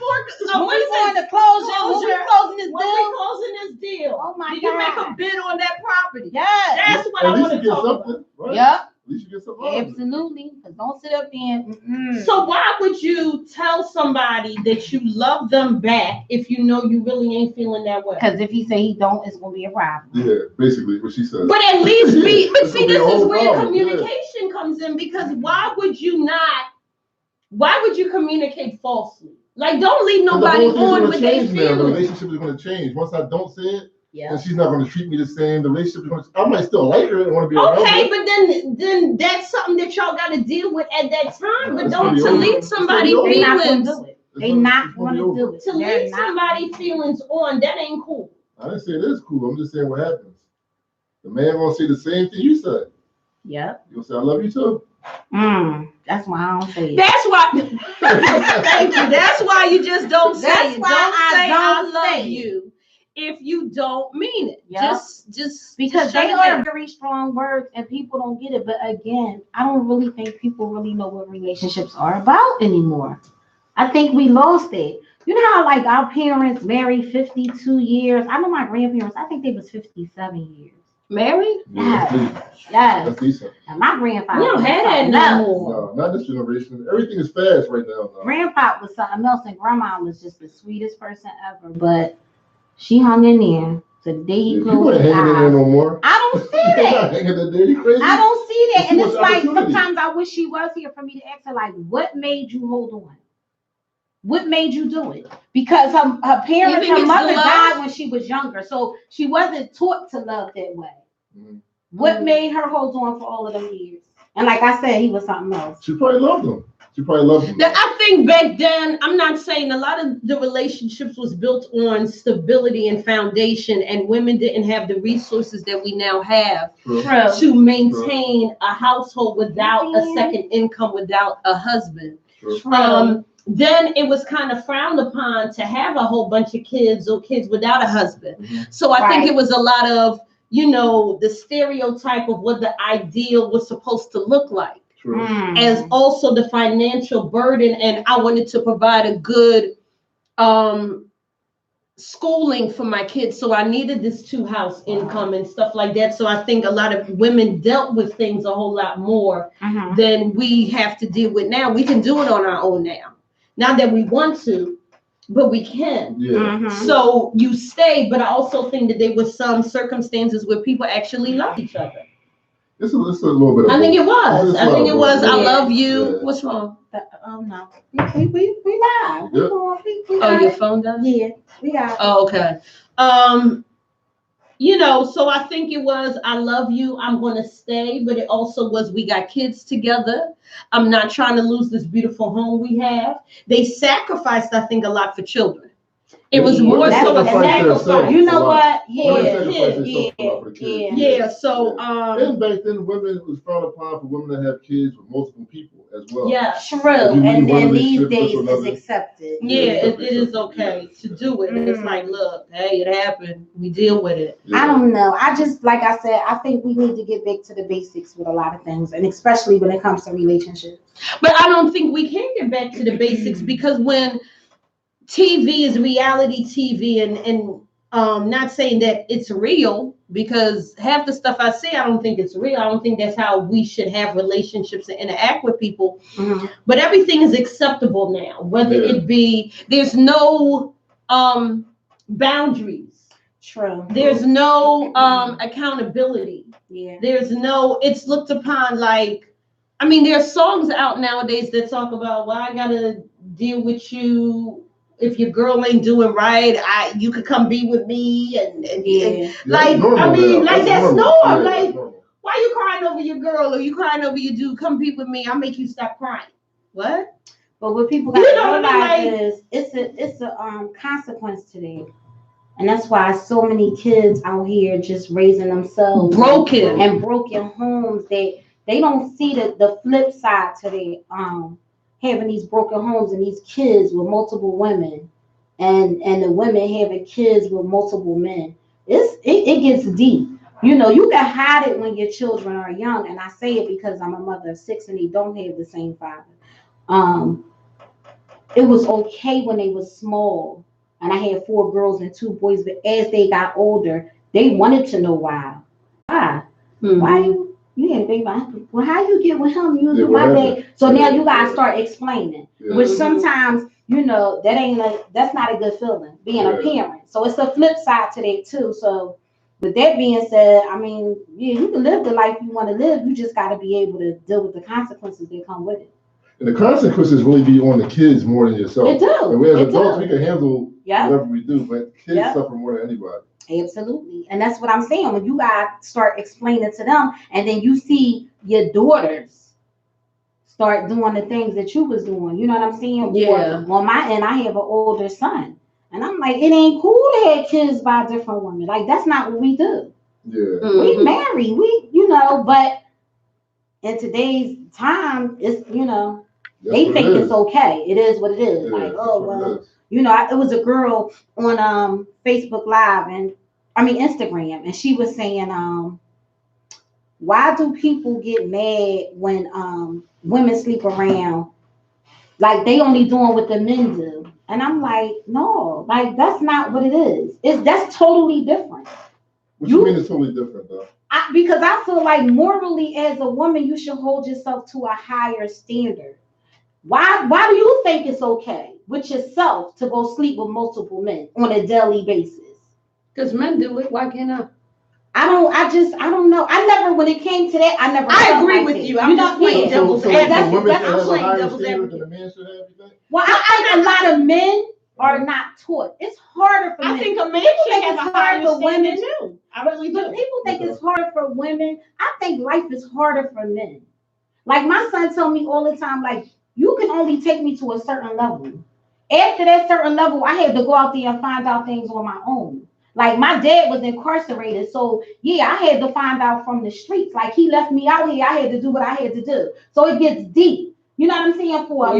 Oh, When what we is going it? to closure, when we Closure. closing this When we deal. closing this deal, Oh my do you make a God. bid on that property? Yes. That's what At I least want you to get talk about. something, right? Yep. At least you get something out of it. Absolutely. Cause don't sit up there. Mm-mm. So why would you tell somebody that you love them back if you know you really ain't feeling that way? Because if he say he don't, it's gonna be a problem. Yeah, basically what she said. But at least be. But It's see, gonna be this a is whole where problem, communication comes in, because why would you not? Why would you communicate falsely? Like, don't leave nobody on with their The feelings. relationship is going to change. Once I don't say it, Yeah. and she's not going to treat me the same, the relationship is going to, I might still like her and want to be around Okay, her. but then that's something that y'all got to deal with at that time. But It's don't gonna be to over. leave It's somebody gonna be They not gonna feelings. do it. It's They gonna- not it's gonna be gonna over. do it. To They're leave not somebody gonna do it. feelings on, that ain't cool. I didn't say it is cool. I'm just saying what happens. The man gonna say the same thing you said. Yep. You'll say, I love you too. That's why I don't say it. That's why. Thank you. That's why you just don't say That's it. why Don't I say don't I love say it. you if you don't mean it. Yep. Just Because shut they it are down. very strong words and people don't get it. But again, I don't really think people really know what relationships are about anymore. I think we lost it. You know how like our parents married 52 years? I know my grandparents, I think they was 57 years. Married? Yeah, Yes. that's decent. And my grandfather We don't was have that something no else. more. No, not this generation. Everything is fast right now. No. Grandpa was something else and grandma was just the sweetest person ever. But she hung in there. So the day he Yeah, closed people ain't his hanging in there eyes. no more. I don't see They're not that. hanging in there. You crazy? I don't see that. Too And much it's like opportunity. sometimes I wish she was here for me to ask her, like, what made you hold on? What made you do it? Because her parents, think her it's mother the love? died when she was younger. So she wasn't taught to love that way. Mhm. What made her hold on for all of them years? And like I said, he was something else. She probably loved him. She probably loved him. Now, I think back then, I'm not saying a lot of the relationships was built on stability and foundation, and women didn't have the resources that we now have True. to maintain a household without a Yeah. second income, without a husband. True. Then it was kind of frowned upon to have a whole bunch of kids or kids without a husband. Mhm. So I think Right. it was a lot of, the stereotype of what the ideal was supposed to look like, True. as also the financial burden. And I wanted to provide a good schooling for my kids. So I needed this 2-house income and stuff like that. So I think a lot of women dealt with things a whole lot more than we have to deal with now. We can do it on our own now. Not that we want to, but we can. Yeah. So you stay, but I also think that there were some circumstances where people actually love each other. It's a little bit of I think it both. was. It's I think it was. I Yeah. love you. Yeah. What's wrong? Oh no. We live. Yep. We Oh, got your it. phone does? Yeah, we got it. Oh, okay. So I think it was, I love you, I'm going to stay, but it also was, we got kids together. I'm not trying to lose this beautiful home we have. They sacrificed, I think, a lot for children. It was Yeah, more they so a sacrificed themselves. sacrifice. You know a lot. what? Women Yeah. sacrifice themselves a lot for the kids. Yeah, so, And back then, women, it was frowned upon for women to have kids with multiple people as well. yeah. True. If you leave And one then these relationship days to it's another. accepted. Yeah, it is okay to do it. It's like, look, hey, it happened. We deal with it. I don't know. I just, like I said, I think we need to get back to the basics with a lot of things, and especially when it comes to relationships. But I don't think we can get back to the basics, because when TV is reality TV, and not saying that it's real, because half the stuff I say, I don't think it's real. I don't think that's how we should have relationships and interact with people. But everything is acceptable now, whether it be, there's no boundaries. True. There's no accountability. Yeah. There's no, it's looked upon like, I mean, there's songs out nowadays that talk about, well, I gotta deal with you. If your girl ain't doing right, you could come be with me and Yeah. like, normal I mean, now. like that's normal. normal. Yeah, Like, that's normal. why you crying over your girl or you crying over your dude? Come be with me. I'll make you stop crying. What? But what people got You to know what I mean? realize is it's a consequence to that. And that's why so many kids out here just raising themselves Broken. and broken homes that they don't see the flip side to the having these broken homes and these kids with multiple women and the women having kids with multiple men. It gets deep. You know, you can hide it when your children are young, and I say it because I'm a mother of 6 and they don't have the same father. It was okay when they were small, and I had 4 girls and 2 boys, but as they got older, they wanted to know why. Why? Mm-hmm. Why you had a baby? Well, how you get with him? You was Yeah, with my whatever. dad. So now you gotta Yeah. start explaining, Yeah. which sometimes, you know, that's not a good feeling, being a parent. So it's a flip side to that too. So with that being said, I mean, yeah, you can live the life you want to live. You just gotta be able to deal with the consequences that come with it. And the consequences really be on the kids more than yourself. It do. And we as It adults, do. we can handle Yeah. whatever we do, but kids Yeah. suffer more than anybody. Absolutely. And that's what I'm saying. When you guys start explaining to them, and then you see your daughters start doing the things that you was doing. You know what I'm saying? Yeah. On my end, I have an older son. And I'm like, it ain't cool to have kids by different women. Like, that's not what we do. Yeah. We marry. But in today's time, it's, they think it's okay. It is what it is. Yeah, like, oh, well, it was a girl on Facebook Live and Instagram, and she was saying, why do people get mad when women sleep around? Like they only doing what the men do. And I'm like, no, like that's not what it is. That's totally different. What you mean it's totally different though? Because I feel like morally as a woman, you should hold yourself to a higher standard. Why do you think it's okay with yourself to go sleep with multiple men on a daily basis? Because men do it. Why can't I? I don't know. When it came to that, I agree with you. I'm not playing devil's advocate. Women should have I'm a playing higher devil's standard than advocate. a man should have, you think? Well, I think a lot of men are not taught. It's harder for men. I think a man should have a higher standard too. I really do. But people think it's harder for women. I think life is harder for men. Like my son told me all the time, like, you can only take me to a certain level. After that certain level, I had to go out there and find out things on my own. Like my dad was incarcerated, so yeah, I had to find out from the streets. Like he left me out here, I had to do what I had to do. So it gets deep. You know what I'm saying? For a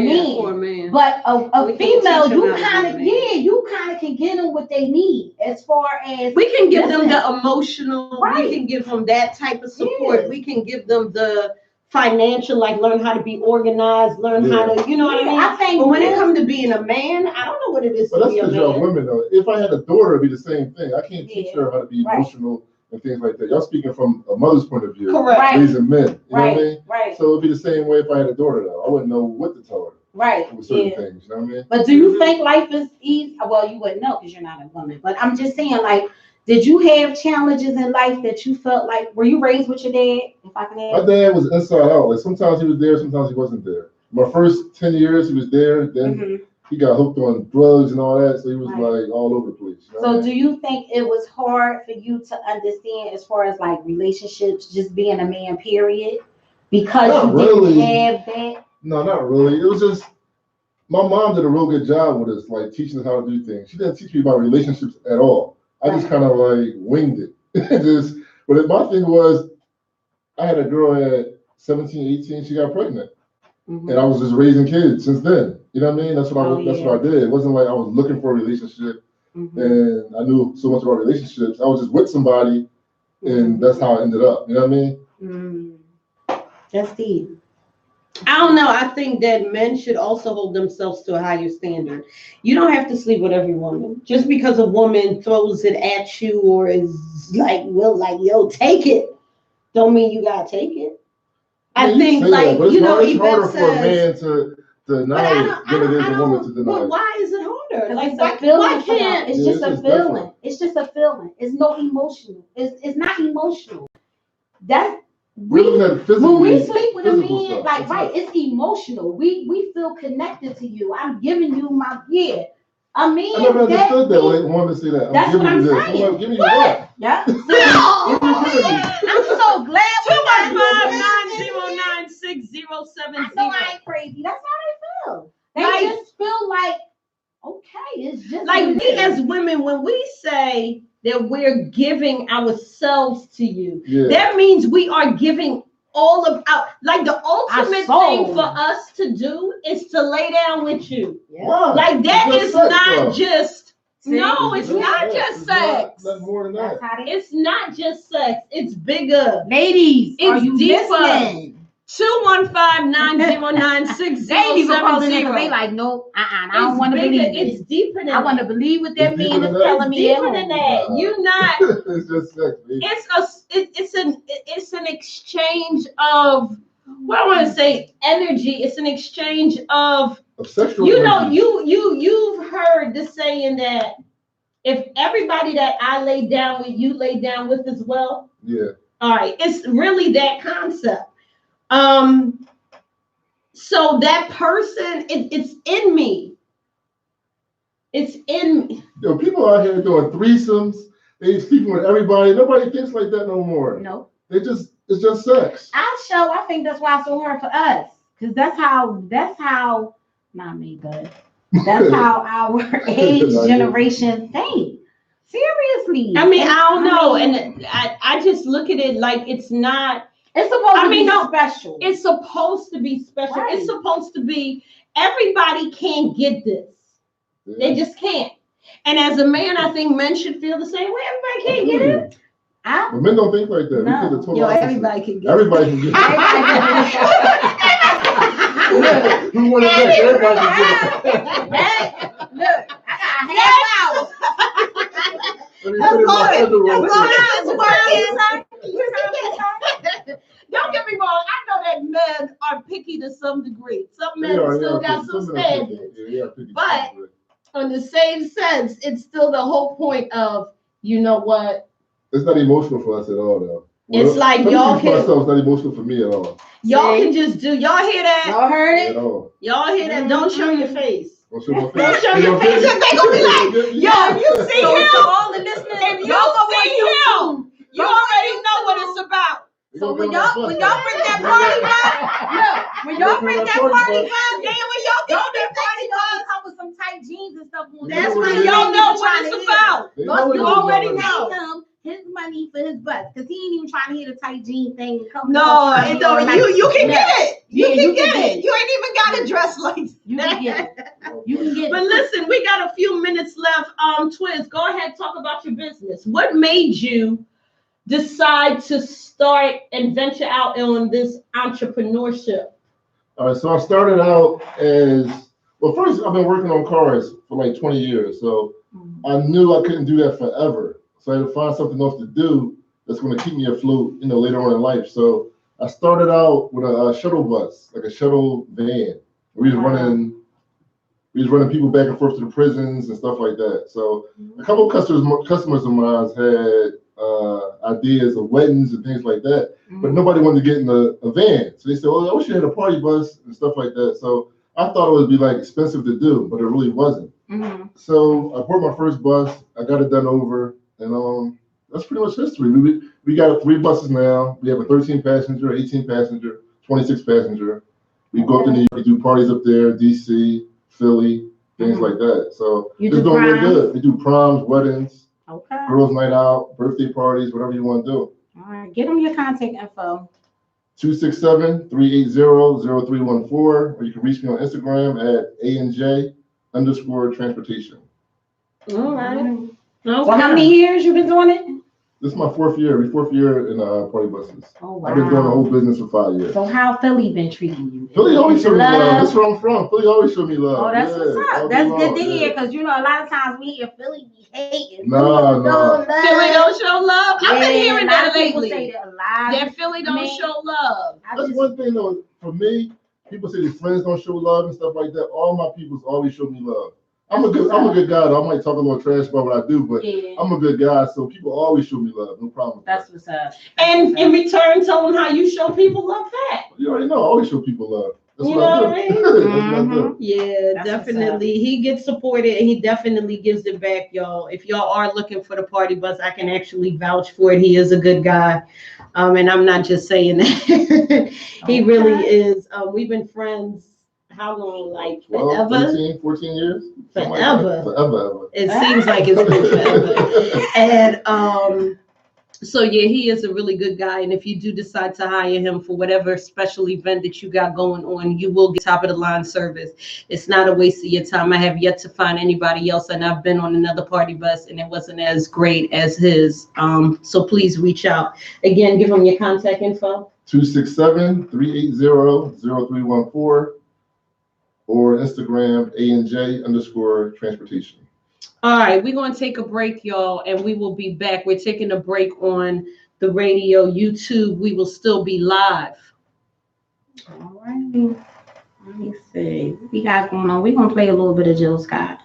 man. But a female, you kind of can get them what they need as far as we can give them the emotional, right. We can give them that type of support. Yeah. We can give them the financial, like learn how to be organized, learn how to, you know what I mean? I think but when it comes to being a man, I don't know what it is But to that's be a because y'all man. women though. If I had a daughter, it'd be the same thing. I can't teach her how to be emotional and things like that. Y'all speaking from a mother's point of view. Correct. Raising men. You know what I mean? Right. So it'd be the same way if I had a daughter though. I wouldn't know what to tell her. Right. With certain things, you know what I mean? But do you think life is easy? Well, you wouldn't know because you're not a woman. But I'm just saying, like, did you have challenges in life that you felt like, were you raised with your dad? If I can ask. My dad was inside out. Like sometimes he was there, sometimes he wasn't there. My first 10 years he was there, then he got hooked on drugs and all that, so he was like all over the place. You know so do you think it was hard for you to understand as far as like relationships, just being a man, period? Because not you really. didn't have that? No, not really. It was just, my mom did a real good job with us, like teaching us how to do things. She didn't teach me about relationships at all. I just kind of like winged it. But my thing was, I had a girl at 17, 18, she got pregnant. And I was just raising kids since then. You know what I mean? That's what what I did. It wasn't like I was looking for a relationship and I knew so much about relationships. I was just with somebody and that's how it ended up. You know what I mean? That's deep. I don't know. I think that men should also hold themselves to a higher standard. You don't have to sleep with every woman. Just because a woman throws it at you or is like, yo, take it, don't mean you gotta take it. I think, like, that, it's harder says, for a man to deny it than it is a woman to deny it. Why is it harder? Like, why can't? It's just a feeling. It's just a feeling. It's no emotional. It's not emotional. We're looking at physically. When we sleep with a physical man, stuff. like That's right, it. it's emotional. We feel connected to you. I'm giving you my I mean, I never understood that when they wanted to say that. That's what I'm saying. I'm like, giving you what? Yeah. So, What I'm so glad we got 215-909-6070. I know I ain't crazy. That's how they feel. They Like- just feel like, okay, it's just Like what we it is. as women, when we say that we're giving ourselves to you, Yeah. that means we are giving all of our, like the ultimate soul. thing for us to do is to lay down with you. Why? Like that It's is just sex, not though. just, no, it's not sex. just It's sex. Not more than That's that. how they It's not just sex, it's bigger. Ladies, are It's you deeper. listening? 215-909-6070. They even calling in because they like, nope, I don't want to believe It's it. deeper than I want to that. believe what that It's man deeper is than that? telling It's me. at deeper than home. that. You're not. It's just sex, baby. It's an exchange of, what I want to say, energy. It's an exchange of, Of sexual you know, energy. you've heard the saying that if everybody that I lay down with, you lay down with as well. Yeah. All right, it's really that concept. So that person, it's in me. It's in me. Yo, people out here doing threesomes. They sleeping with everybody. Nobody thinks like that no more. No. It's just sex. I think that's why it's so hard for us. Because that's how, not me, but that's how our age generation think. Seriously. I mean, I don't know. And I just look at it like it's not. It's supposed to be no, special. It's supposed to be special. Right. It's supposed to be, everybody can't get this. Yeah. They just can't. And as a man, I think men should feel the same way. Everybody can't get it. But men don't think like that. No. We think the total Yo, opposite. everybody can get Everybody can get it. Who wanted that? Everybody can get it. Look, I got a half hour. Let me put it in my schedule real quick. Don't get me wrong. I know that men are picky to some degree. Some men still got some standards. But on the same sense, it's still the whole point of, you know what? It's not emotional for us at all, though. It's like y'all can. It's not emotional for me at all. Y'all can just do. Y'all hear that? Y'all heard it? At all. Y'all hear that? Don't show your face. Don't show my face. Don't show your face. They gonna be like, yo, if you see So him, to all the listeners, if you y'all go see on him, you already know what it's about. So when y'all bring that party vibe, look, when y'all bring that party vibe, Yeah, when y'all y'all get be that party thinking y'all come with some tight jeans and stuff on. That's when when y'all know what it's about. You already know. Him his money for his butt because he ain't even trying to hear the tight jean thing. And come No, it don't. You can get it. You Yeah, can you get can it. You ain't even got to dress like You that. can get it. You can get But it. listen, we got a few minutes left. Twiz, go ahead, talk about your business. What made you decide to start and venture out on this entrepreneurship? All right, so I started out as, well, first I've been working on cars for like 20 years. So I knew I couldn't do that forever. So I had to find something else to do that's going to keep me afloat, later on in life. So I started out with a shuttle bus, like a shuttle van. We was running people back and forth to the prisons and stuff like that. So a couple of customers of mine had ideas of weddings and things like that, but nobody wanted to get in a van. So they said, "Well, I wish you had a party bus and stuff like that." So I thought it would be like expensive to do, but it really wasn't. So I bought my first bus. I got it done over, and that's pretty much history. We got 3 buses now. We have a 13 passenger, 18 passenger, 26 passenger. We go up to New York, we do parties up there, DC, Philly, things like that. So You it's do doing really proms? good. We do proms, weddings, Okay. girls' night out, birthday parties, whatever you want to do. All right. Get them your contact info. 267-380-0314, or you can reach me on Instagram at ANJ_transportation. All right. Okay. Okay. So how many years you been doing it? This is my fourth year in party buses. Oh wow. I've been doing the whole business for 5 years. So how Philly been treating you? Philly always showed me love. Love. That's where I'm from. Philly always showed me love. Oh, that's Yeah, what's all up. day That's long, good to yeah. hear because a lot of times we hear Philly be hating. No. Philly don't show love. I've been hearing that People lately. say that a lot. That Philly don't show love. That's one thing though. For me, people say their friends don't show love and stuff like that. All my peoples always show me love. I'm a good guy. Though. I might talk a little trash about what I do, but Yeah, I'm a good guy. So people always show me love. No problem. with that's that. what's up. And in return, tell them how you show people love back. You already know. I always show people love. That's You what I know do. what I mean? That's what I do. Yeah, That's what's definitely. He gets supported and he definitely gives it back, y'all. If y'all are looking for the party bus, I can actually vouch for it. He is a good guy. And I'm not just saying that. He really is. We've been friends how long? Like 12, forever? 13, 14 years? Something like Forever. that. Forever. It seems like it's been forever. And so yeah, he is a really good guy. And if you do decide to hire him for whatever special event that you got going on, you will get top of the line service. It's not a waste of your time. I have yet to find anybody else, and I've been on another party bus and it wasn't as great as his. So please reach out. Again, give him your contact info. 267-380-0314 or Instagram ANJ_transportation. All right, we're going to take a break, y'all, and we will be back. We're taking a break on the radio, YouTube. We will still be live. All right. Let me see. What we got going on? We're going to play a little bit of Jill Scott.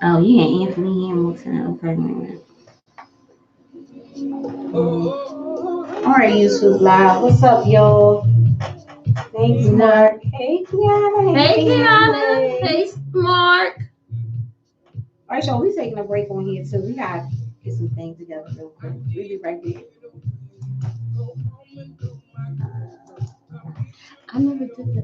Oh, yeah, Anthony Hamilton. Okay, man. All right, YouTube Live. What's up, y'all? Thanks, Mark. Hey, Kiana. Hey, Kiana. Hey, Mark. All right, y'all, we taking a break on here, too. We got to get some things together real quick. We'll be right back. I never did that.